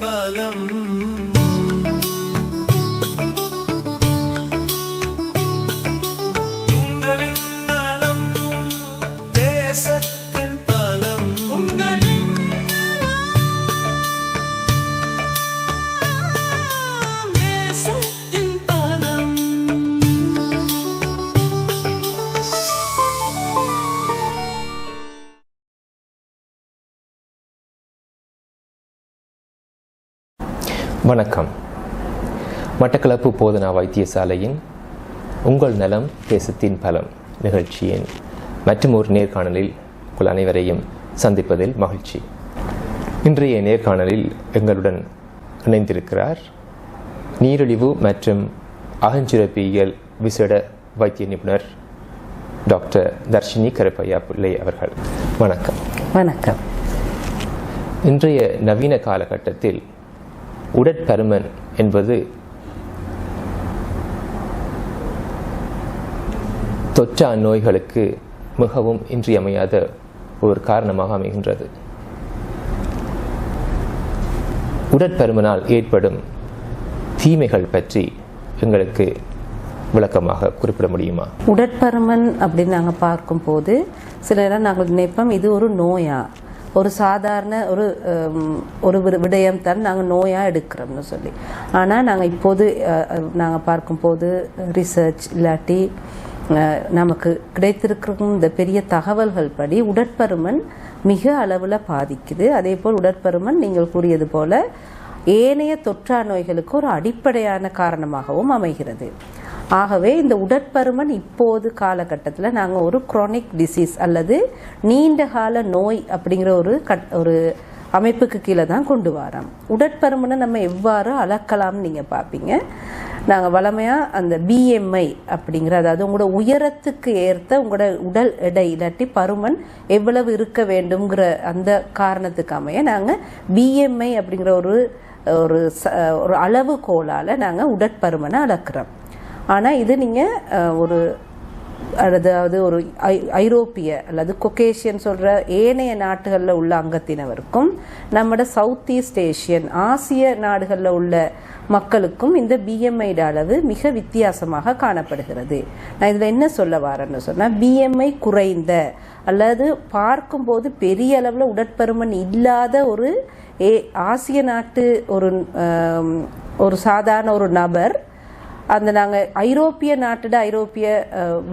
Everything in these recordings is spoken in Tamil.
பலம் உங்களின் நலம் தேசத்தின் பலம் உங்களின் தேசத்தின் பலம். வணக்கம். மட்டக்களப்பு போதனா வைத்தியசாலையின் உங்கள் நலம் தேசத்தின் பலம் நிகழ்ச்சியின் மற்றும் ஒரு நேர்காணலில் உங்கள் அனைவரையும் சந்திப்பதில் மகிழ்ச்சி. இன்றைய நேர்காணலில் எங்களுடன் இணைந்திருக்கிறார் நீரிழிவு மற்றும் அகஞ்சுரப்பியல் விசேட வைத்திய நிபுணர் டாக்டர் தர்ஷினி கருப்பையா பிள்ளை அவர்கள். வணக்கம். வணக்கம். இன்றைய நவீன காலகட்டத்தில் உடற்பருமன் என்பது தொற்றா நோய்களுக்கு மிகவும் இன்றியமையாத ஒரு காரணமாக அமைகின்றது. உடற்பருமனால் ஏற்படும் தீமைகள் பற்றி எங்களுக்கு விளக்கமாக குறிப்பிட முடியுமா? உடற்பருமன் அப்படின்னு நாங்கள் பார்க்கும்போது சில நேரம் நாங்கள் நினைப்போம் இது ஒரு நோயா, ஒரு சாதாரண ஒரு விடயம் தான் நாங்கள் நோயாக எடுக்கிறோம்னு சொல்லி. ஆனால் நாங்கள் இப்போது நாங்கள் பார்க்கும்போது ரிசர்ச் இல்லாட்டி நமக்கு கிடைத்திருக்கும் இந்த பெரிய தகவல்கள் படி உடற்பருமன் மிக அளவில் பாதிக்குது. அதே போல் உடற்பருமன் நீங்கள் கூறியது போல ஏனைய தொற்றா நோய்களுக்கு ஒரு அடிப்படையான காரணமாகவும் அமைகிறது. ஆகவே இந்த உடற்பருமன் இப்போது காலகட்டத்தில் நாங்கள் ஒரு குரோனிக் டிசீஸ் அல்லது நீண்டகால நோய் அப்படிங்கிற ஒரு அமைப்புக்கு கீழே தான் கொண்டு வரோம். உடற்பருமனை நம்ம எவ்வாறு அளக்கலாம்னு நீங்கள் பார்ப்பீங்க. நாங்கள் வளமையாக அந்த பிஎம்ஐ அப்படிங்கிற, அதாவது உங்களோட உயரத்துக்கு ஏற்ற உங்களோட உடல் எடை இல்லாட்டி பருமன் எவ்வளவு இருக்க வேண்டும்ங்கிற அந்த காரணத்துக்கு அமைய நாங்கள் பிஎம்ஐ அப்படிங்கிற ஒரு அளவுகோலால் நாங்கள் உடற்பருமனை அளக்கிறோம். ஆனால் இது நீங்கள் அதாவது ஒரு ஐரோப்பிய அல்லது கொகேஷியன் சொல்கிற ஏனைய நாடுகளில் உள்ள அங்கத்தினருக்கும் நம்மளோட சவுத் ஈஸ்ட் ஏஷியன் ஆசிய நாடுகளில் உள்ள மக்களுக்கும் இந்த பிஎம்ஐ அளவு மிக வித்தியாசமாக காணப்படுகிறது. நான் இதில் என்ன சொல்ல வரேன்னு சொன்னால், பிஎம்ஐ குறைந்த அல்லது பார்க்கும்போது பெரிய அளவில் உடற்பருமன் இல்லாத ஒரு ஆசிய நாட்டு ஒரு சாதாரண ஒரு நபர், அந்த நாங்கள் ஐரோப்பிய ஐரோப்பிய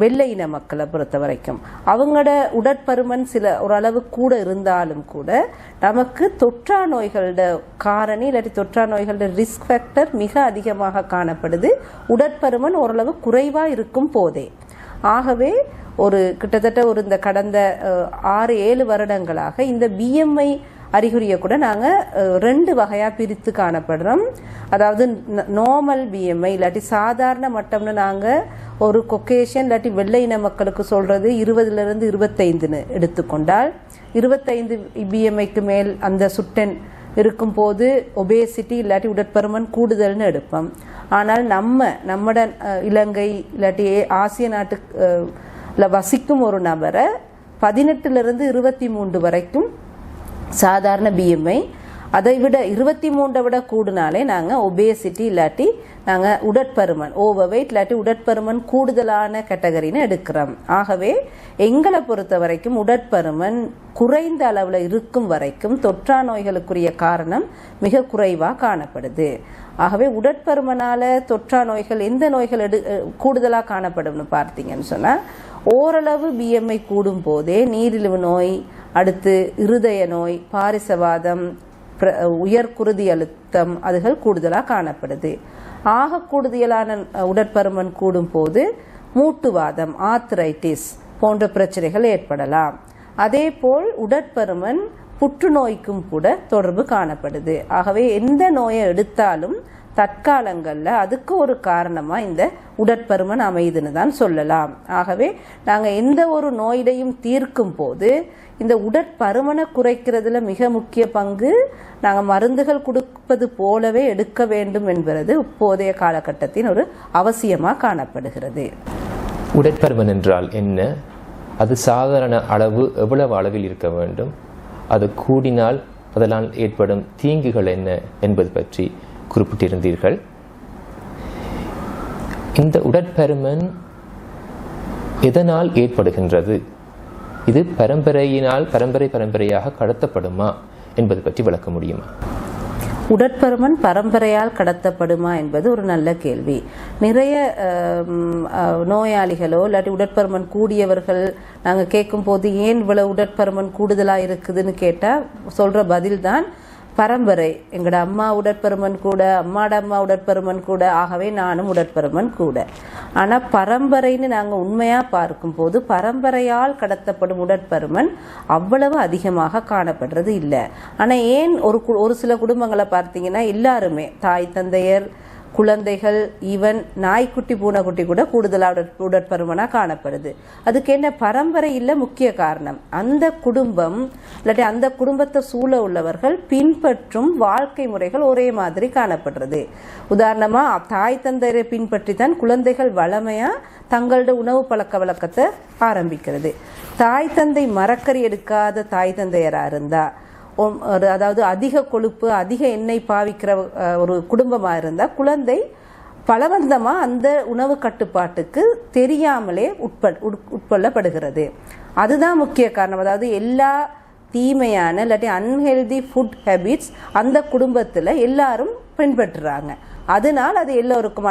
வெள்ளை இன மக்களை பொறுத்த வரைக்கும் அவங்களோட உடற்பருமன் ஓரளவு கூட இருந்தாலும் கூட நமக்கு தொற்றா நோய்களோட காரணி இல்லாட்டி தொற்றா நோய்களோட ரிஸ்க் ஃபேக்டர் மிக அதிகமாக காணப்படுது உடற்பருமன் ஓரளவு குறைவாக இருக்கும் போதே. ஆகவே கிட்டத்தட்ட இந்த கடந்த 6-7 வருடங்களாக இந்த பிஎம்ஐ அறிகுறியை கூட நாங்கள் 2 வகையாக பிரித்து காணப்படுறோம். அதாவது நார்மல் பிஎம்ஐ இல்லாட்டி சாதாரண மட்டம்னு நாங்கள் ஒரு கொக்கேஷன் இல்லாட்டி வெள்ளை இன மக்களுக்கு சொல்கிறது 20லிருந்து 25ன்னு எடுத்துக்கொண்டால், 25 பிஎம்ஐக்கு மேல் அந்த சுட்டன் இருக்கும்போது ஒபேசிட்டி இல்லாட்டி உடற்பருமன் கூடுதல்னு எடுப்போம். ஆனால் நம்மட இலங்கை இல்லாட்டி ஆசிய நாட்டுல வசிக்கும் ஒரு நபரை 18லிருந்து 23 வரைக்கும் சாதாரண பிஎம்ஐ, அதை விட 23 விட கூடுனாலே நாங்கள் ஒபேசிட்டி இல்லாட்டி நாங்கள் உடற்பருமன் ஓவர் வெயிட் இல்லாட்டி உடற்பருமன் கூடுதலான கேட்டகரின்னு எடுக்கிறோம். ஆகவே எங்களை பொறுத்த வரைக்கும் உடற்பருமன் குறைந்த அளவில் இருக்கும் வரைக்கும் தொற்றா நோய்களுக்குரிய காரணம் மிக குறைவாக காணப்படுது. ஆகவே உடற்பருமனால தொற்றா நோய்கள் எந்த நோய்கள் கூடுதலாக காணப்படும்னு பார்த்தீங்கன்னு சொன்னால், ஓரளவு பிஎம்ஐ கூடும் போதே நீரிழிவு நோய், அடுத்து இருதய நோய், பாரிசவாதம், உயர் குருதி அழுத்தம் அதுகள் கூடுதலாக காணப்படுது. ஆக கூடுதலான உடற்பருமன் கூடும் போது மூட்டுவாதம், ஆர்த்ரைட்டிஸ் போன்ற பிரச்சனைகள் ஏற்படலாம். அதே போல் உடற்பருமன் புற்றுநோய்க்கும் கூட தொடர்பு காணப்படுது. ஆகவே எந்த நோயை எடுத்தாலும் தற்காலங்களில் அதுக்கு ஒரு காரணமாக இந்த உடற்பருமன் அமைதுன்னு தான் சொல்லலாம். ஆகவே நாங்கள் எந்த ஒரு நோயிலையும் தீர்க்கும் போது இந்த உடற்பருமனை குறைக்கிறதுல மிக முக்கிய பங்கு நாங்கள் மருந்துகள் கொடுப்பது போலவே எடுக்க வேண்டும் என்பது இப்போதைய காலகட்டத்தின் ஒரு அவசியமாக காணப்படுகிறது. உடற்பருமன் என்றால் என்ன? அது சாதாரண அளவு எவ்வளவு அளவில் இருக்க வேண்டும்? அது கூடினால் அதனால் ஏற்படும் தீங்குகள் என்ன என்பது பற்றி குறிப்பிட்டிருந்தீர்கள். இந்த உடற்பருமன் எதனால் ஏற்படுகின்றது? இது பரம்பரையாக கடத்தப்படுமா என்பது பற்றி விளக்க முடியுமா? உடற்பருமன் பரம்பரையால் கடத்தப்படுமா என்பது ஒரு நல்ல கேள்வி. நிறைய நோயாளிகளோ இல்லாட்டி உடற்பருமன் கூடியவர்கள் நாங்கள் கேட்கும் போது ஏன் இவ்வளவு உடற்பருமன் கூடுதலாக இருக்குதுன்னு கேட்டால் சொல்கிற பதில் தான் பரம்பரை. எங்களோட அம்மா உடற்பருமன் கூட, அம்மாட அம்மா உடற்பருமன் கூட, ஆகவே நானும் உடற்பருமன் கூட. ஆனால் பரம்பரைன்னு நாங்கள் உண்மையாக பார்க்கும்போது பரம்பரையால் கடத்தப்படும் உடற்பருமன் அவ்வளவு அதிகமாக காணப்படுறது இல்லை. ஆனால் ஏன் ஒரு சில குடும்பங்களை பார்த்தீங்கன்னா எல்லாருமே தாய் தந்தையர் குழந்தைகள் ஈவன் நாய்க்குட்டி பூனைக்குட்டி கூட கூடுதலாக உடற்பருமனாக காணப்படுது. அதுக்கு என்ன பரம்பரை இல்லை முக்கிய காரணம். அந்த குடும்பம் இல்லாட்டி அந்த குடும்பத்தை சூழ உள்ளவர்கள் பின்பற்றும் வாழ்க்கை முறைகள் ஒரே மாதிரி காணப்படுறது. உதாரணமாக தாய் தந்தையரை பின்பற்றி தான் குழந்தைகள் வளமையாக தங்களோட உணவு பழக்க வழக்கத்தை ஆரம்பிக்கிறது. தாய் தந்தை மரக்கறி எடுக்காத தாய் தந்தையராக இருந்தால், அதாவது அதிக கொழுப்பு அதிக எண்ணெய் பாவிக்கிற ஒரு குடும்பமாக இருந்தால் குழந்தை பலவந்தமாக அந்த உணவு கட்டுப்பாட்டுக்கு தெரியாமலே உட்கொள்ளப்படுகிறது. அதுதான் முக்கிய காரணம். அதாவது எல்லா தீமையான இல்லாட்டி அன்ஹெல்தி ஃபுட் ஹேபிட்ஸ் அந்த குடும்பத்தில் எல்லாரும் பின்பற்றுறாங்க. அதனால் அது எல்லோருக்கும்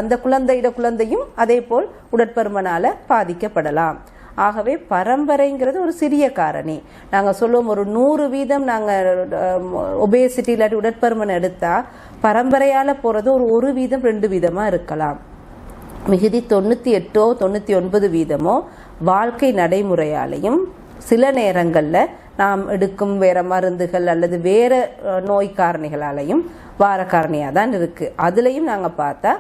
அந்த குழந்தையும் அதே போல் உடற்பருமனால் பாதிக்கப்படலாம். ஆகவே பரம்பரைங்கிறது ஒரு சிறிய காரணி. நாங்கள் சொல்லுவோம் ஒரு 100% நாங்கள் ஒபேசிட்டி இல்லாட்டி உடற்பருமன் எடுத்தால் பரம்பரையால் போகிறது ஒரு 1% 2% இருக்கலாம். மிகுதி 98 99% வாழ்க்கை நடைமுறையாலையும் சில நேரங்களில் நாம் எடுக்கும் வேற மருந்துகள் அல்லது வேற நோய் காரணிகளாலையும் வார காரணியாக தான் இருக்குது. அதுலேயும் நாங்கள் பார்த்தா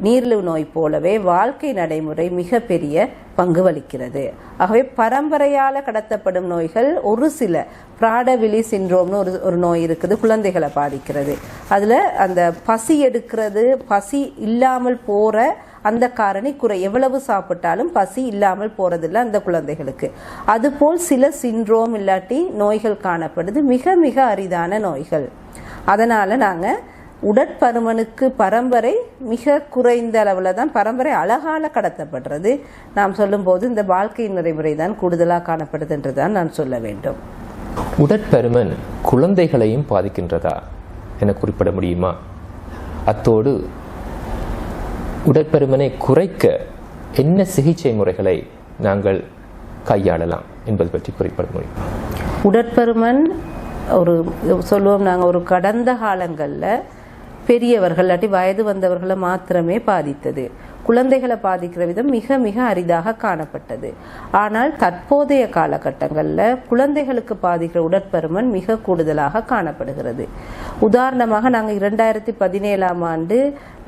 நீரிழிவு நோய் போலவே வாழ்க்கை நடைமுறை மிக பெரிய பங்கு வகிக்கிறது. ஆகவே பரம்பரையால் கடத்தப்படும் நோய்கள் ஒரு சில பிராடவிலி சிண்ட்ரோம்னு ஒரு நோய் இருக்குது, குழந்தைகளை பாதிக்கிறது. அதில் அந்த பசி எடுக்கிறது, பசி இல்லாமல் போகிற அந்த காரணி எவ்வளவு சாப்பிட்டாலும் பசி இல்லாமல் போறதில்லை அந்த குழந்தைகளுக்கு. அதுபோல் சில சிண்ட்ரோம் இல்லாட்டி நோய்கள் காணப்படுது, மிக மிக அரிதான நோய்கள். அதனால் நாங்கள் உடற்பருமனுக்கு பரம்பரை மிக குறைந்த அளவில் தான், பரம்பரை அழகால கடத்தப்படுறது. நாம் சொல்லும்போது இந்த வாழ்க்கை நடைமுறை தான் கூடுதலாக காணப்படுதுன்றது தான் நான் சொல்ல வேண்டும். உடற்பருமன் குழந்தைகளையும் பாதிக்கின்றதா என குறிப்பிட முடியுமா? அத்தோடு உடற்பருமனை குறைக்க என்ன சிகிச்சை முறைகளை நாங்கள் கையாளலாம் என்பது பற்றி குறிப்பிட முடியுமா? உடற்பருமன் சொல்லுவோம் நாங்கள் ஒரு கடந்த காலங்களில் பெரியவர்கள் இல்லாட்டி வயது வந்தவர்களை மாத்திரமே பாதித்தது. குழந்தைகளை பாதிக்கிற விதம் மிக மிக அரிதாக காணப்பட்டது. ஆனால் தற்போதைய காலகட்டங்களில் குழந்தைகளுக்கு பாதிக்கிற உடற்பருமன் மிக கூடுதலாக காணப்படுகிறது. உதாரணமாக நாங்கள் 2017ஆம் ஆண்டு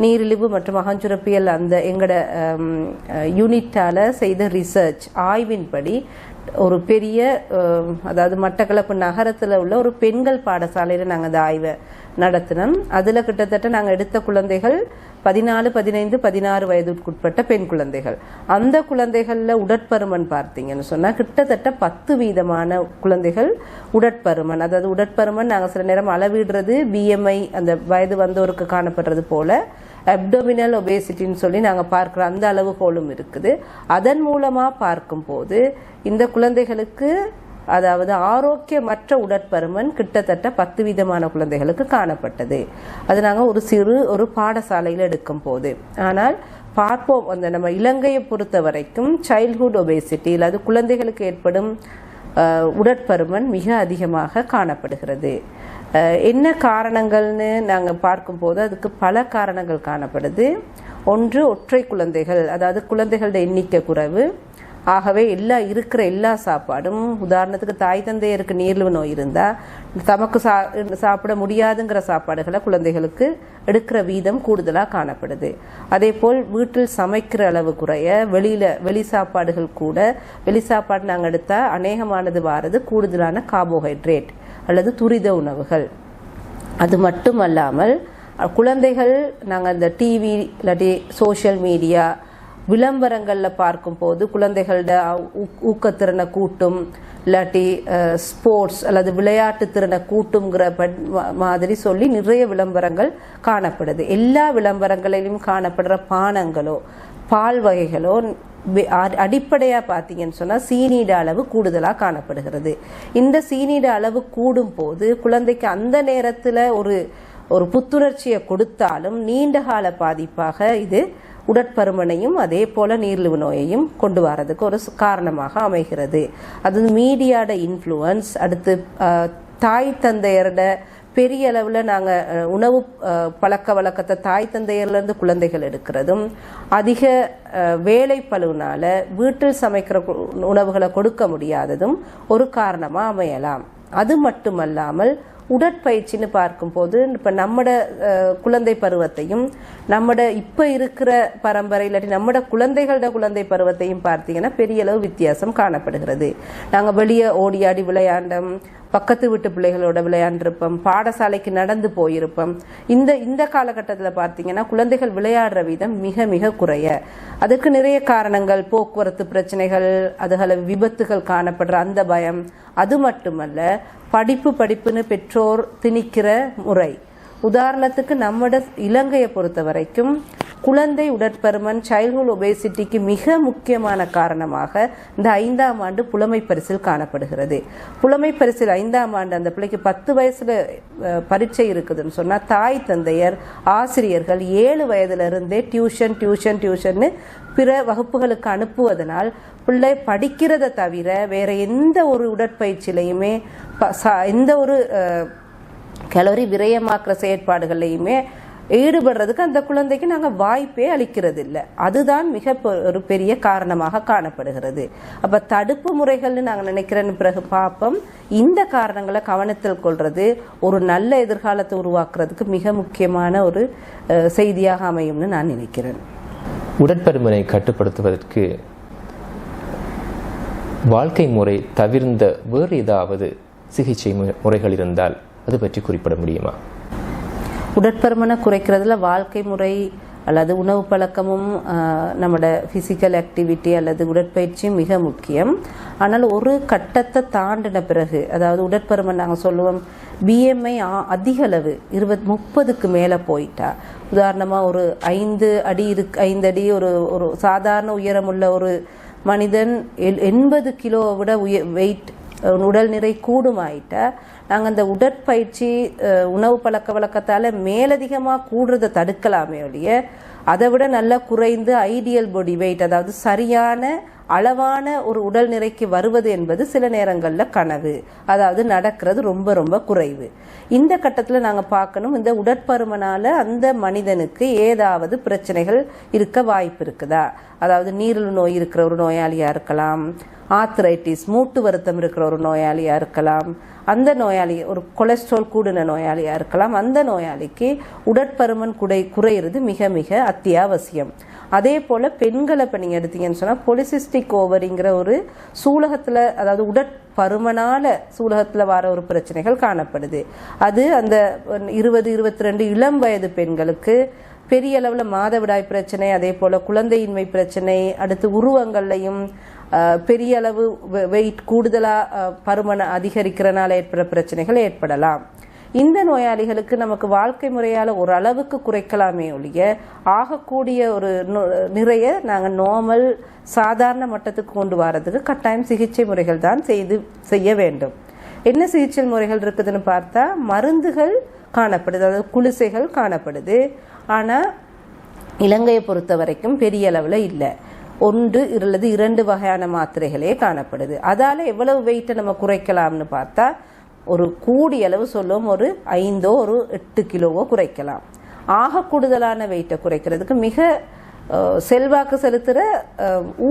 நீரிழிவு மற்றும் அகஞ்சுரப்பியல் அந்த எங்களோட யூனிட்டால் செய்த ரிசர்ச் ஆய்வின்படி ஒரு பெரிய அதாவது மட்டக்களப்பு நகரத்தில் உள்ள ஒரு பெண்கள் பாடசாலையில் நாங்கள் அந்த ஆய்வை நடத்தினோம். அதில் கிட்டத்தட்ட நாங்கள் எடுத்த குழந்தைகள் 14, 15, 16 வயதுக்குட்பட்ட பெண் குழந்தைகள். அந்த குழந்தைகளில் உடற்பருமன் பார்த்தீங்கன்னு சொன்னால் கிட்டத்தட்ட 10% குழந்தைகள் உடற்பருமன். அதாவது உடற்பருமன் நாங்கள் சில நேரம் அளவிடுறது BMI அந்த வயது வந்தோருக்கு காணப்படுறது போல அப்டோமினல் ஒபேசிட்டின்னு சொல்லி நாங்கள் பார்க்குற அந்த அளவுகோலும் இருக்குது. அதன் மூலமாக பார்க்கும்போது இந்த குழந்தைகளுக்கு அதாவது ஆரோக்கியமற்ற உடற்பருமன் கிட்டத்தட்ட 10% குழந்தைகளுக்கு காணப்பட்டது. அது நாங்கள் ஒரு பாடசாலையில் எடுக்கும் போது. ஆனால் பார்ப்போம், அந்த நம்ம இலங்கையை பொறுத்த வரைக்கும் சைல்ட்ஹுட் ஒபேசிட்டி அல்லது குழந்தைகளுக்கு ஏற்படும் உடற்பருமன் மிக அதிகமாக காணப்படுகிறது. என்ன காரணங்கள்னு நாங்கள் பார்க்கும்போது அதுக்கு பல காரணங்கள் காணப்படுது. ஒன்று, ஒற்றை குழந்தைகள், அதாவது குழந்தைகளோட எண்ணிக்கை குறைவு. ஆகவே இருக்கிற எல்லா சாப்பாடும், உதாரணத்துக்கு தாய் தந்தையருக்கு நீரிழிவு நோய் இருந்தால் தமக்கு சாப்பிட முடியாதுங்கிற சாப்பாடுகளை குழந்தைகளுக்கு எடுக்கிற வீதம் கூடுதலாக காணப்படுது. அதே போல் வீட்டில் சமைக்கிற அளவு குறைய, வெளி சாப்பாடுகள் கூட, வெளி சாப்பாடு நாங்கள் எடுத்தால் அநேகமானது வாரது கூடுதலான கார்போஹைட்ரேட் அல்லது துரித உணவுகள். அது மட்டுமல்லாமல் குழந்தைகள் நாங்கள் இந்த டிவி இல்லாட்டி சோஷியல் மீடியா விளம்பரங்களில் பார்க்கும்போது குழந்தைகளோட ஊக்கத்திறனை கூட்டும், இல்லாட்டி ஸ்போர்ட்ஸ் அல்லது விளையாட்டு திறனை கூட்டுங்கிற மாதிரி சொல்லி நிறைய விளம்பரங்கள் காணப்படுது. எல்லா விளம்பரங்களிலும் காணப்படுற பானங்களோ பால் வகைகளோ அடிப்படையாக பார்த்தீங்கன்னு சொன்னால் சீனியோட அளவு கூடுதலாக காணப்படுகிறது. இந்த சீனியோட அளவு கூடும் போது குழந்தைக்கு அந்த நேரத்தில் ஒரு புத்துணர்ச்சியை கொடுத்தாலும் நீண்ட கால பாதிப்பாக இது உடற்பருமனையும் அதே போல நீரிழிவு நோயையும் கொண்டு வரதுக்கு ஒரு காரணமாக அமைகிறது. அது மீடியாட இன்ஃப்ளூயன்ஸ், அடுத்து தாய் தந்தையரோட பெரிய அளவில் நாங்கள் உணவு பழக்க வழக்கத்தை தாய் தந்தையர்லேருந்து குழந்தைகள் எடுக்கிறதும், அதிக வேலை பளுவினால வீட்டில் சமைக்கிற உணவுகளை கொடுக்க முடியாததும் ஒரு காரணமாக அமையலாம். அது மட்டுமல்லாமல் உடற்பயிற்சின்னு பார்க்கும்போது இப்போ நம்மட குழந்தை பருவத்தையும் நம்மட இப்போ இருக்கிற பரம்பரை இல்லாட்டி நம்மட குழந்தைகளோட குழந்தை பருவத்தையும் பார்த்தீங்கன்னா பெரிய அளவு வித்தியாசம் காணப்படுகிறது. நாங்கள் வெளியே ஓடியாடி விளையாண்டோம், பக்கத்து வீட்டு பிள்ளைகளோட விளையாண்டிருப்போம், பாடசாலைக்கு நடந்து போயிருப்போம். இந்த காலகட்டத்தில் பார்த்தீங்கன்னா குழந்தைகள் விளையாடுற வீதம் மிக மிக குறைய. அதுக்கு நிறைய காரணங்கள், போக்குவரத்து பிரச்சனைகள், அதுகள விபத்துகள் காணப்படுற அந்த பயம். அது மட்டுமல்ல, படிப்புன்னு பெற்றோர் திணிக்கிற முறை. உதாரணத்துக்கு நம்மட இலங்கையை பொறுத்த வரைக்கும் குழந்தை உடற்பருமன், சைல்ட்ஹுட் ஒபேசிட்டிக்கு மிக முக்கியமான காரணமாக இந்த 5ஆம் ஆண்டு புலமை பரிசில் காணப்படுகிறது. புலமை பரிசில் 5ஆம் ஆண்டு அந்த பிள்ளைக்கு 10 வயசுல பரீட்சை இருக்குதுன்னு சொன்னா தாய் தந்தையர் ஆசிரியர்கள் 7 வயதிலிருந்தே டியூஷன் பிற வகுப்புகளுக்கு அனுப்புவதனால் பிள்ளை படிக்கிறத தவிர வேற எந்த ஒரு உடற்பயிற்சியிலையுமே எந்த ஒரு கலோரி விரயமாக்குற செயற்பாடுகளையுமே ஈடுபடுறதுக்கு அந்த குழந்தைக்கு நாங்கள் வாய்ப்பே அளிக்கிறது இல்லை. அதுதான் மிக ஒரு பெரிய காரணமாக காணப்படுகிறது. அப்போ தடுப்பு முறைகள்னு நாங்கள் நினைக்கிறேன்னு பிறகு பார்ப்போம். இந்த காரணங்களை கவனத்தில் கொள்வது ஒரு நல்ல எதிர்காலத்தை உருவாக்குறதுக்கு மிக முக்கியமான ஒரு செய்தியாக அமையும்னு நான் நினைக்கிறேன். உடற்பருமனை கட்டுப்படுத்துவதற்கு வாழ்க்கை முறை தவிர்ந்த வேறு ஏதாவது சிகிச்சை முறைகள் இருந்தால் அது பற்றி குறிப்பிட முடியுமா? உடற்பருமனை குறைக்கிறதுல வாழ்க்கை முறை அல்லது உணவு பழக்கமும் நம்மளோட ஃபிசிக்கல் ஆக்டிவிட்டி அல்லது உடற்பயிற்சியும் மிக முக்கியம். ஆனால் ஒரு கட்டத்தை தாண்டின பிறகு, அதாவது உடற்பருமன் நாங்கள் சொல்லுவோம் பிஎம்ஐ அதிக அளவு 20-30க்கு மேலே போயிட்டா, உதாரணமாக ஒரு 5 அடி ஒரு சாதாரண உயரமுள்ள ஒரு மனிதன் 80 கிலோவை விட வெயிட் உடல் நிறை கூடுமாயிட்டா நாங்கள் அந்த உடற்பயிற்சி உணவு பழக்க வழக்கத்தால் மேலதிகமாக கூடுறதை தடுக்கலாமே ஒழிய அதை விட நல்லா குறைந்து ஐடியல் பாடி வெயிட், அதாவது சரியான அளவான ஒரு உடல் நிறைக்கு வருவது என்பது சில நேரங்களில் கனவு, அதாவது நடக்கிறது ரொம்ப ரொம்ப குறைவு. இந்த கட்டத்தில் நாங்கள் பார்க்கணும், இந்த உடற்பருமனால அந்த மனிதனுக்கு ஏதாவது பிரச்சனைகள் இருக்க வாய்ப்பு இருக்குதா. அதாவது நீரிழிவு நோய் இருக்கிற ஒரு நோயாளியாக இருக்கலாம், ஆர்த்ரைட்டிஸ் மூட்டு வருத்தம் இருக்கிற ஒரு நோயாளியாக இருக்கலாம், அந்த நோயாளி ஒரு கொலஸ்ட்ரால் கூடின நோயாளியாக இருக்கலாம். அந்த நோயாளிக்கு உடற்பருமன் குறையிறது மிக மிக அத்தியாவசியம். அதே போல் பெண்களை இப்போ நீங்கள் எடுத்தீங்கன்னு சொன்னால் பொலிசிஸ்டிக் ஓவரிங்கிற ஒரு சூலகத்தில், அதாவது உடற்பருமனால சூலகத்தில் வர ஒரு பிரச்சனைகள் காணப்படுது. அது அந்த 20-22 இளம் வயது பெண்களுக்கு பெரிய அளவில் மாதவிடாய் பிரச்சனை, அதே போல் குழந்தையின்மை பிரச்சனை, அடுத்து உருவங்கள்லையும் பெரிய அளவு வெயிட் கூடுதலாக பருமனை அதிகரிக்கிறனால ஏற்படுற பிரச்சனைகள் ஏற்படலாம். இந்த நோயாளிகளுக்கு நமக்கு வாழ்க்கை முறையால் ஓரளவுக்கு குறைக்கலாமே ஒழிய ஆகக்கூடிய ஒரு நிறைய நாங்கள் நார்மல் சாதாரண மட்டத்துக்கு கொண்டு வரதுக்கு கட்டாயம் சிகிச்சை முறைகள் தான் செய்ய வேண்டும். என்ன சிகிச்சை முறைகள் இருக்குதுன்னு பார்த்தா மருந்துகள் காணப்படுது, அதாவது குளிசைகள் காணப்படுது. ஆனால் இலங்கையை பொறுத்த வரைக்கும் பெரிய அளவில் இல்லை, 1 அல்லது 2 வகையான மாத்திரைகளே காணப்படுது. அதால் எவ்வளவு வெயிட்டை நம்ம குறைக்கலாம்னு பார்த்தா ஒரு கூடிய அளவு சொல்லும் ஒரு 5 ஒரு 8 கிலோவோ குறைக்கலாம். ஆக கூடுதலான வெயிட்டை குறைக்கிறதுக்கு மிக செல்வாக்கு செலுத்துகிற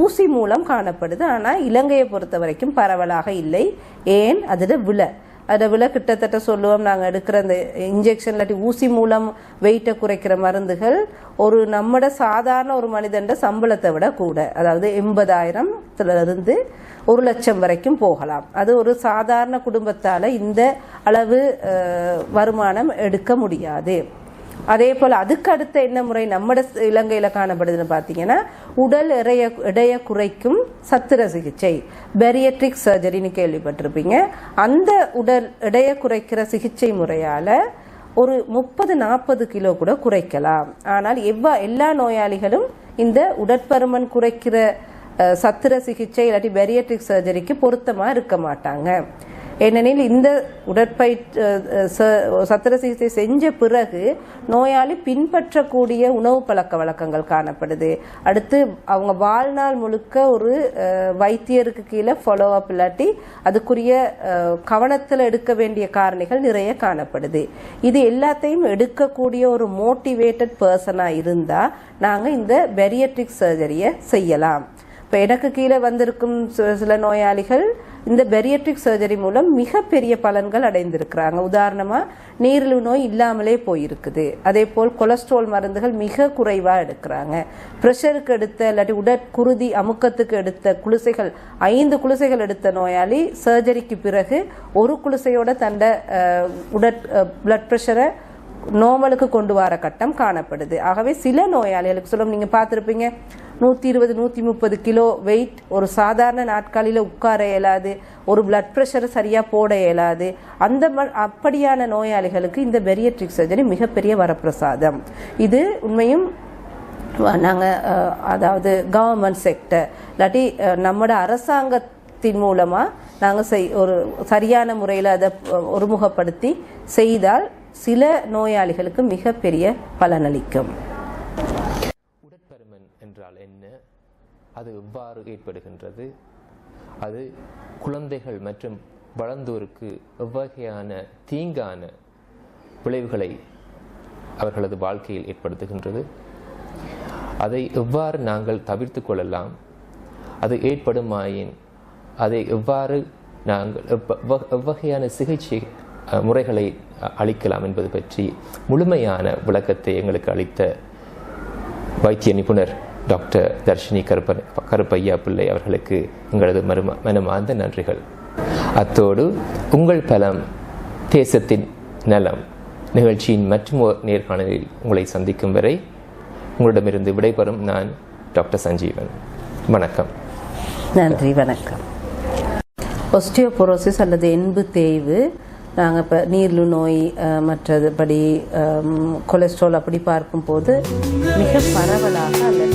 ஊசி மூலம் காணப்படுது. ஆனால் இலங்கையை பொறுத்த வரைக்கும் பரவலாக இல்லை. ஏன்? அதை விலை கிட்டத்தட்ட சொல்லுவோம், நாங்கள் எடுக்கிற அந்த இன்ஜெக்ஷன் இல்லாட்டி ஊசி மூலம் வெயிட்டை குறைக்கிற மருந்துகள் ஒரு நம்மட சாதாரண ஒரு மனிதன் சம்பளத்தை விட கூட, அதாவது 80,000 1 லட்சம் வரைக்கும் போகலாம். அது ஒரு சாதாரண குடும்பத்தால் இந்த அளவு வருமானம் எடுக்க முடியாது. அதே போல் அதுக்கு அடுத்த என்ன முறை நம்மட இலங்கையில் காணப்படுதுன்னு பார்த்தீங்கன்னா உடல் எடையை குறைக்கும் சத்திர சிகிச்சை, பெரியட்ரிக் சர்ஜரின்னு கேள்விப்பட்டிருப்பீங்க. அந்த உடல் எடையை குறைக்கிற சிகிச்சை முறையால் ஒரு 30-40 கிலோ கூட குறைக்கலாம். ஆனால் எல்லா நோயாளிகளும் இந்த உடற்பருமன் குறைக்கிற சத்திர சிகிச்சை இல்லாட்டி பெரியட்ரிக் சர்ஜரிக்கு பொருத்தமாக இருக்க மாட்டாங்க. ஏனெனில் இந்த சத்திர சிகிச்சை செஞ்ச பிறகு நோயாளி பின்பற்றக்கூடிய உணவு பழக்க வழக்கங்கள் காணப்படுது. அடுத்து அவங்க வாழ்நாள் முழுக்க ஒரு வைத்தியருக்கு கீழே ஃபாலோ அப் இல்லாட்டி அதுக்குரிய கவனத்தில் எடுக்க வேண்டிய காரணிகள் நிறைய காணப்படுது. இது எல்லாத்தையும் எடுக்கக்கூடிய ஒரு மோட்டிவேட்டட் பர்சனாக இருந்தால் நாங்கள் இந்த பெரியட்ரிக் சர்ஜரியை செய்யலாம். இப்போ எனக்கு கீழே வந்திருக்கும் சில நோயாளிகள் இந்த பெரியட்ரிக் சர்ஜரி மூலம் மிகப்பெரிய பலன்கள் அடைந்திருக்கிறாங்க. உதாரணமாக நீரிழிவு நோய் இல்லாமலே போயிருக்குது. அதே போல் கொலஸ்ட்ரால் மருந்துகள் மிக குறைவாக எடுக்கிறாங்க. ப்ரெஷருக்கு எடுத்த இல்லாட்டி உடற்குருதி அமுக்கத்துக்கு எடுத்த குளிசைகள் 5 குளிசைகள் எடுத்த நோயாளி சர்ஜரிக்கு பிறகு ஒரு குளிசையோட தண்ட பிளட் ப்ரெஷரை நார்மலுக்கு கொண்டு வர கட்டம் காணப்படுது. ஆகவே சில நோயாளிகளுக்கு சொல்லும், நீங்கள் பார்த்துருப்பீங்க 120-130 கிலோ வெயிட், ஒரு சாதாரண நாட்காலியில் உட்கார இயலாது, ஒரு பிளட் ப்ரெஷர் சரியாக போட இயலாது. அப்படியான நோயாளிகளுக்கு இந்த பெரியட்ரிக் சர்ஜரி மிகப்பெரிய வரப்பிரசாதம். இது உண்மையும் நாங்கள் அதாவது கவர்மெண்ட் செக்டர் இல்லாட்டி நம்மளோட அரசாங்கத்தின் மூலமாக நாங்கள் ஒரு சரியான முறையில் அதை ஒருமுகப்படுத்தி செய்தால் சில நோயாளிகளுக்கு மிகப்பெரிய பலனளிக்கும். உடற்பருமன் என்றால் என்ன, அது எவ்வாறு ஏற்படுகின்றது, அது குழந்தைகள் மற்றும் வளர்ந்தோருக்கு எவ்வகையான தீங்கான விளைவுகளை அவர்களது வாழ்க்கையில் ஏற்படுத்துகின்றது, அதை எவ்வாறு நாங்கள் தவிர்த்து கொள்ளலாம், அது ஏற்படுமாயின் அதை எவ்வாறு நாங்கள் எவ்வகையான சிகிச்சை முறைகளை அளிக்கலாம் என்பது பற்றி முழுமையான விளக்கத்தை எங்களுக்கு அளித்த வைத்திய நிபுணர் டாக்டர் தர்ஷினி கருப்பையா பிள்ளை அவர்களுக்கு எங்களது மனமார்ந்த நன்றிகள். அத்தோடு உங்கள் பலம் தேசத்தின் நலம் நிகழ்ச்சியின் மற்றும் நேர்காணலில் உங்களை சந்திக்கும் வரை உங்களிடமிருந்து விடைபெறும் நான் டாக்டர் சஞ்சீவன். வணக்கம். நன்றி, வணக்கம். ஒஸ்டியோபோரோசிஸ் அல்லது எண்பு தேய்வு நாங்கள் இப்போ நீரிழிவு நோய் மற்றபடி கொலஸ்ட்ரால் அப்படி பார்க்கும்போது மிக பரவலாக அல்லது